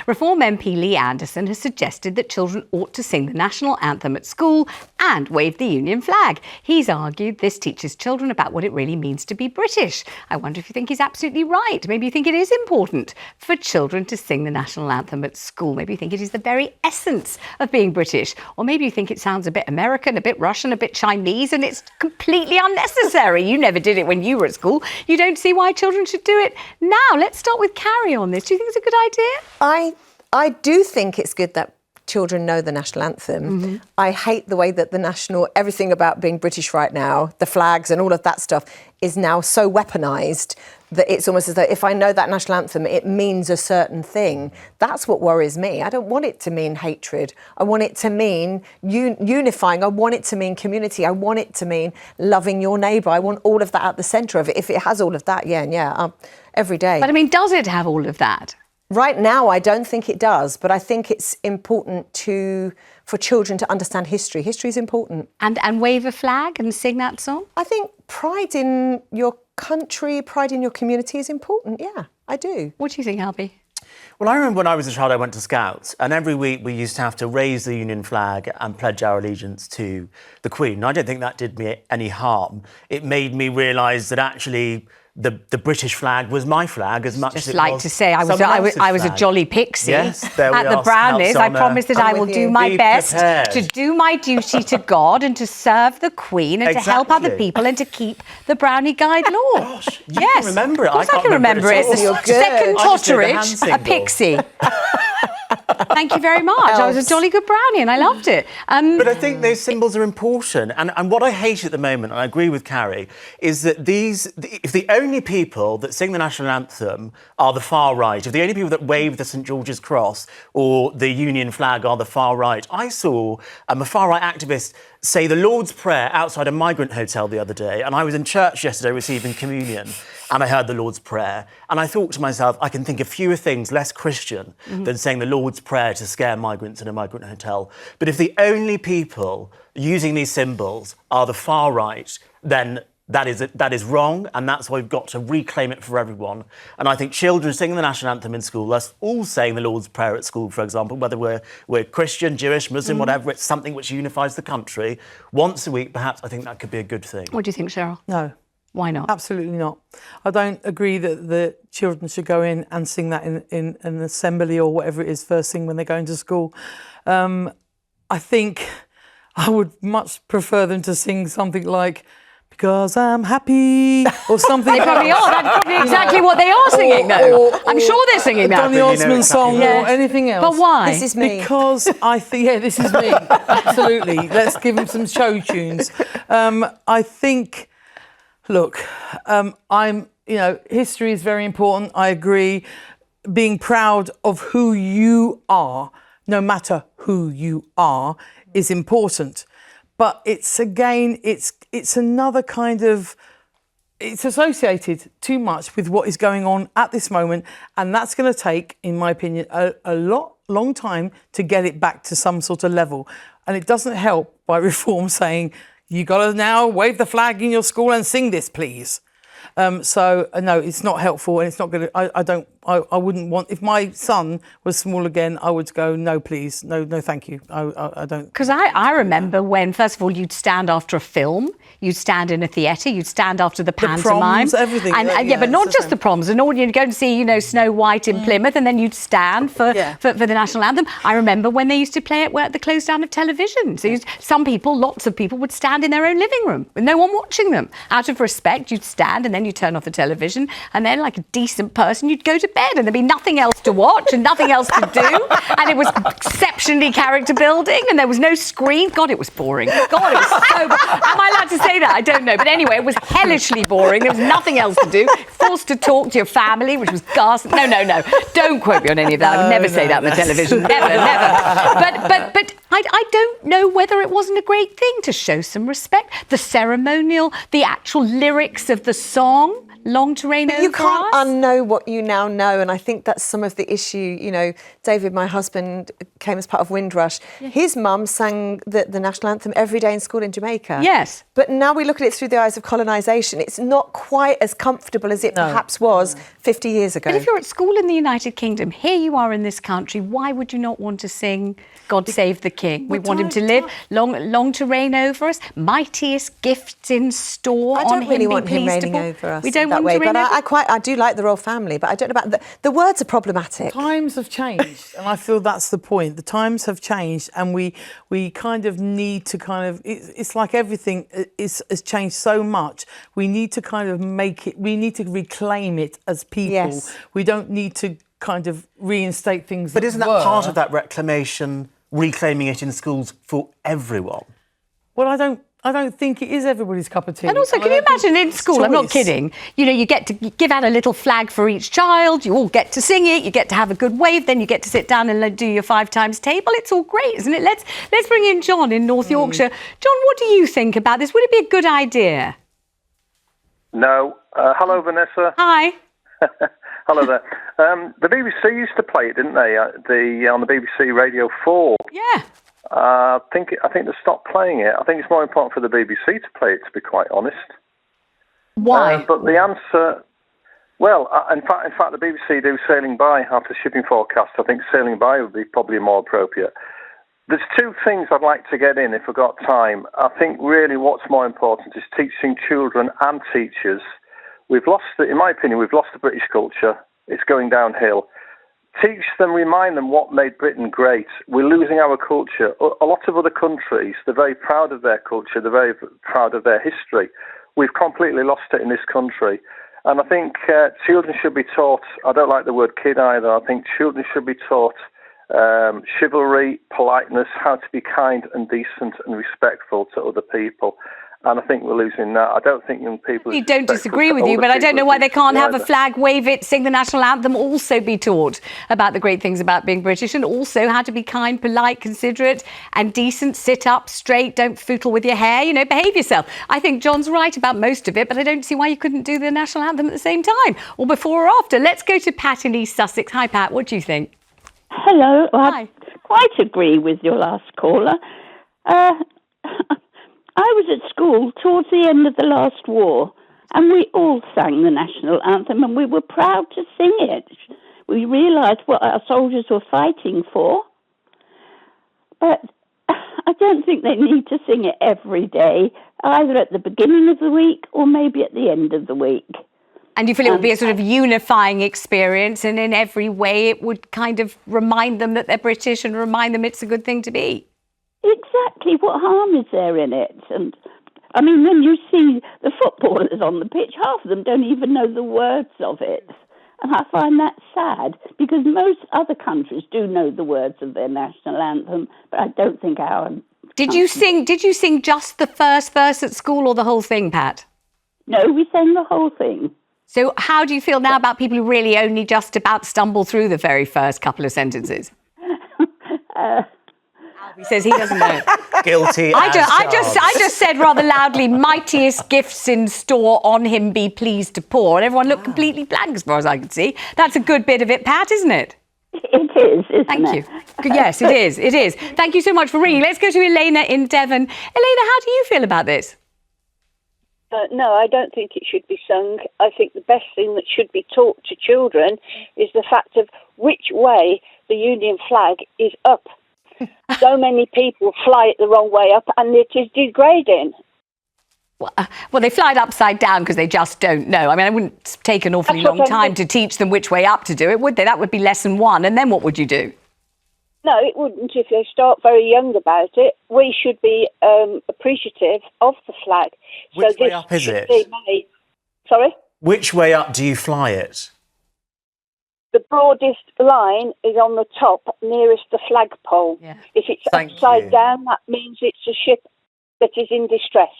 Reform MP Lee Anderson has suggested that children ought to sing the national anthem at school and wave the Union flag. He's argued this teaches children about what it really means to be British. I wonder if you think he's absolutely right. Maybe you think it is important for children to sing the national anthem at school. Maybe you think it is the very essence of being British. Or maybe you think it sounds a bit American, a bit Russian, a bit Chinese, and it's completely unnecessary. You never did it when you were at school. You don't see why children should do it now. Let's start with Carrie on this. Do you think it's a good idea? I do think it's good that children know the national anthem. Mm-hmm. I hate the way that everything about being British right now, the flags and all of that stuff, is now so weaponised that it's almost as though if I know that national anthem, it means a certain thing. That's what worries me. I don't want it to mean hatred. I want it to mean unifying. I want it to mean community. I want it to mean loving your neighbour. I want all of that at the centre of it. If it has all of that, every day. But I mean, does it have all of that? Right now, I don't think it does, but I think it's important for children to understand history. History is important. And wave a flag and sing that song? I think pride in your country, pride in your community is important, yeah, I do. What do you think, Albie? Well, I remember when I was a child, I went to Scouts, and every week we used to have to raise the Union flag and pledge our allegiance to the Queen. And I don't think that did me any harm. It made me realise that actually the British flag was my flag as much as it was. Just like to say, I was a jolly pixie. Yes, there we at are, the Brownies. I promise that I will do my best to do my duty to God and to serve the Queen and to help other people and to keep the Brownie Guide law. Gosh, you can remember it. Of course I can remember it. The second Totteridge, a pixie. Thank you very much. I was a jolly good brownie and I loved it. But I think those symbols are important. And what I hate at the moment, and I agree with Carrie, is that if the only people that sing the national anthem are the far right, if the only people that wave the St George's Cross or the Union flag are the far right, I saw a far right activist say the Lord's Prayer outside a migrant hotel the other day, and I was in church yesterday receiving communion, and I heard the Lord's Prayer, and I thought to myself, I can think of fewer things less Christian than saying the Lord's Prayer to scare migrants in a migrant hotel. But if the only people using these symbols are the far right, then that is wrong, and that's why we've got to reclaim it for everyone. And I think children singing the national anthem in school, us all saying the Lord's Prayer at school, for example, whether we're Christian, Jewish, Muslim, whatever, it's something which unifies the country. Once a week, perhaps, I think that could be a good thing. What do you think, Cheryl? No. Why not? Absolutely not. I don't agree that the children should go in and sing that in an assembly or whatever it is first thing when they're going to school. I think I would much prefer them to sing something like "Because I'm happy" or something. They probably are. That's probably exactly what they are singing, though. I'm sure they're singing that. Donny Osmond song or anything else. But why? This is me. Because I think, this is me. Absolutely. Let's give them some show tunes. I think, look, history is very important. I agree. Being proud of who you are, no matter who you are, is important. But it's another kind of, it's associated too much with what is going on at this moment. And that's going to take, in my opinion, a long time to get it back to some sort of level. And it doesn't help by Reform saying, you got to now wave the flag in your school and sing this, please. No, it's not helpful, and it's not going to. I wouldn't want. If my son was small again, I would go, no, please, no, thank you. I don't. Because I remember when, first of all, you'd stand after a film, you'd stand in a theatre, you'd stand after the pantomime, proms, everything. But not just the proms. And all you'd go and see, Snow White in Plymouth, and then you'd stand for the national anthem. I remember when they used to play it at the close down of television. So lots of people would stand in their own living room with no one watching them. Out of respect, you'd stand, and then you'd turn off the television, and then, like a decent person, you'd go to bed, and there'd be nothing else to watch and nothing else to do, and it was exceptionally character building, and there was no screen. God, it was boring. God, it was so boring. Am I allowed to say that? I don't know. But anyway, it was hellishly boring. There was nothing else to do. Forced to talk to your family, which was ghastly. No. Don't quote me on any of that. I would never say that on the television. Never. But I don't know whether it wasn't a great thing to show some respect. The ceremonial, the actual lyrics of the song, long to reign over You can't us? unknow what you now know, and I think that's some of the issue. You know, David, my husband, came as part of Windrush. Yeah. His mum sang the national anthem every day in school in Jamaica. Yes. But now we look at it through the eyes of colonisation. It's not quite as comfortable as it perhaps was 50 years ago. But if you're at school in the United Kingdom, here you are in this country, why would you not want to sing God Save the King? We want him to live, long to reign over us, mightiest gifts in store. I don't really want him reigning over us. We don't want him to reign over us. I do like the royal family, but I don't know about the words are problematic. Times have changed, and I feel that's the point. The times have changed, and we kind of need to it's like everything has changed so much. We need to kind of we need to reclaim it as people. Yes. We don't need to kind of reinstate things. But isn't that part of that reclamation, reclaiming it in schools for everyone? Well, I don't think it is everybody's cup of tea. And also, can you imagine in school, I'm not kidding, you know, you get to give out a little flag for each child, you all get to sing it, you get to have a good wave, then you get to sit down and do your 5 times table. It's all great, isn't it? Let's bring in John in North Yorkshire. John, what do you think about this? Would it be a good idea? No. Hello, Vanessa. Hi. Hello there. The BBC used to play it, didn't they? On the BBC Radio 4. Yeah. I think they stopped playing it. I think it's more important for the BBC to play it, to be quite honest. Why? But the answer, well, in fact, the BBC do Sailing By after shipping forecast. I think Sailing By would be probably more appropriate. There's 2 things I'd like to get in if we've got time. I think really what's more important is teaching children and teachers. In my opinion, we've lost the British culture. It's going downhill. Teach them, remind them what made Britain great. We're losing our culture. A lot of other countries, they're very proud of their culture. They're very proud of their history. We've completely lost it in this country. And I think children should be taught, I don't like the word kid either, I think children should be taught chivalry, politeness, how to be kind and decent and respectful to other people. And I think we're losing that. I don't think young people... You don't disagree with you, but I don't know why they can't have a flag, wave it, sing the national anthem, also be taught about the great things about being British, and also how to be kind, polite, considerate and decent, sit up straight, don't footle with your hair, you know, behave yourself. I think John's right about most of it, but I don't see why you couldn't do the national anthem at the same time, or before or after. Let's go to Pat in East Sussex. Hi, Pat, what do you think? Hello. Hi. I quite agree with your last caller. I was at school towards the end of the last war, and we all sang the national anthem, and we were proud to sing it. We realised what our soldiers were fighting for, but I don't think they need to sing it every day, either at the beginning of the week or maybe at the end of the week. And you feel it would be a sort of unifying experience, and in every way it would kind of remind them that they're British and remind them it's a good thing to be? Exactly. What harm is there in it? And I mean, when you see the footballers on the pitch, half of them don't even know the words of it. And I find that sad, because most other countries do know the words of their national anthem, but I don't think our... Did you sing just the first verse at school, or the whole thing, Pat? No, we sang the whole thing. So how do you feel now about people who really only just about stumble through the very first couple of sentences? He says he doesn't know. Guilty. I just said rather loudly, mightiest gifts in store, on him be pleased to pour. And everyone looked completely blank as far as I could see. That's a good bit of it, Pat, isn't it? It is, isn't Thank you. Yes, it is. It is. Thank you so much for ringing. Let's go to Elena in Devon. Elena, how do you feel about this? No, I don't think it should be sung. I think the best thing that should be taught to children is the fact of which way the Union flag is up. So many people fly it the wrong way up, and it is degrading. Well, they fly it upside down because they just don't know. I mean, it wouldn't take an awfully long time to teach them which way up to do it, would they? That would be lesson 1. And then what would you do? No, it wouldn't if they start very young about it. We should be appreciative of the flag. Which way up is it? Sorry? Which way up do you fly it? The broadest line is on the top, nearest the flagpole. Yeah. If it's upside down, that means it's a ship that is in distress.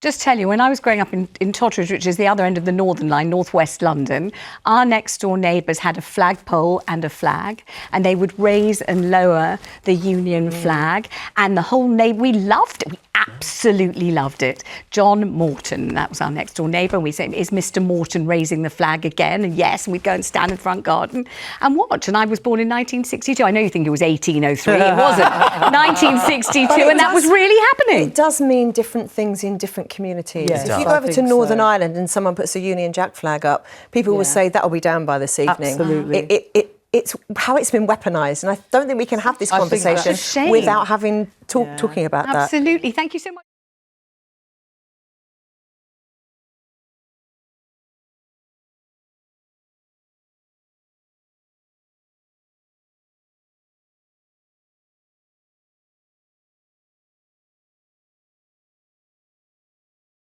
Just tell you, when I was growing up in Totteridge, which is the other end of the Northern Line, northwest London, our next door neighbours had a flagpole and a flag, and they would raise and lower the Union flag, and the whole we loved it. We absolutely loved it. John Morton, that was our next door neighbour, and we say, is Mr. Morton raising the flag again? And yes, and we'd go and stand in the front garden and watch. And I was born in 1962. I know you think it was 1803. It wasn't. 1962, and that was really happening. It does mean different things in different communities. Yes, if you go over to Northern Ireland and someone puts a Union Jack flag up, people will say that'll be down by this evening. Absolutely. It's how it's been weaponised, and I don't think we can have this conversation without having talking about that. Absolutely. Thank you so much.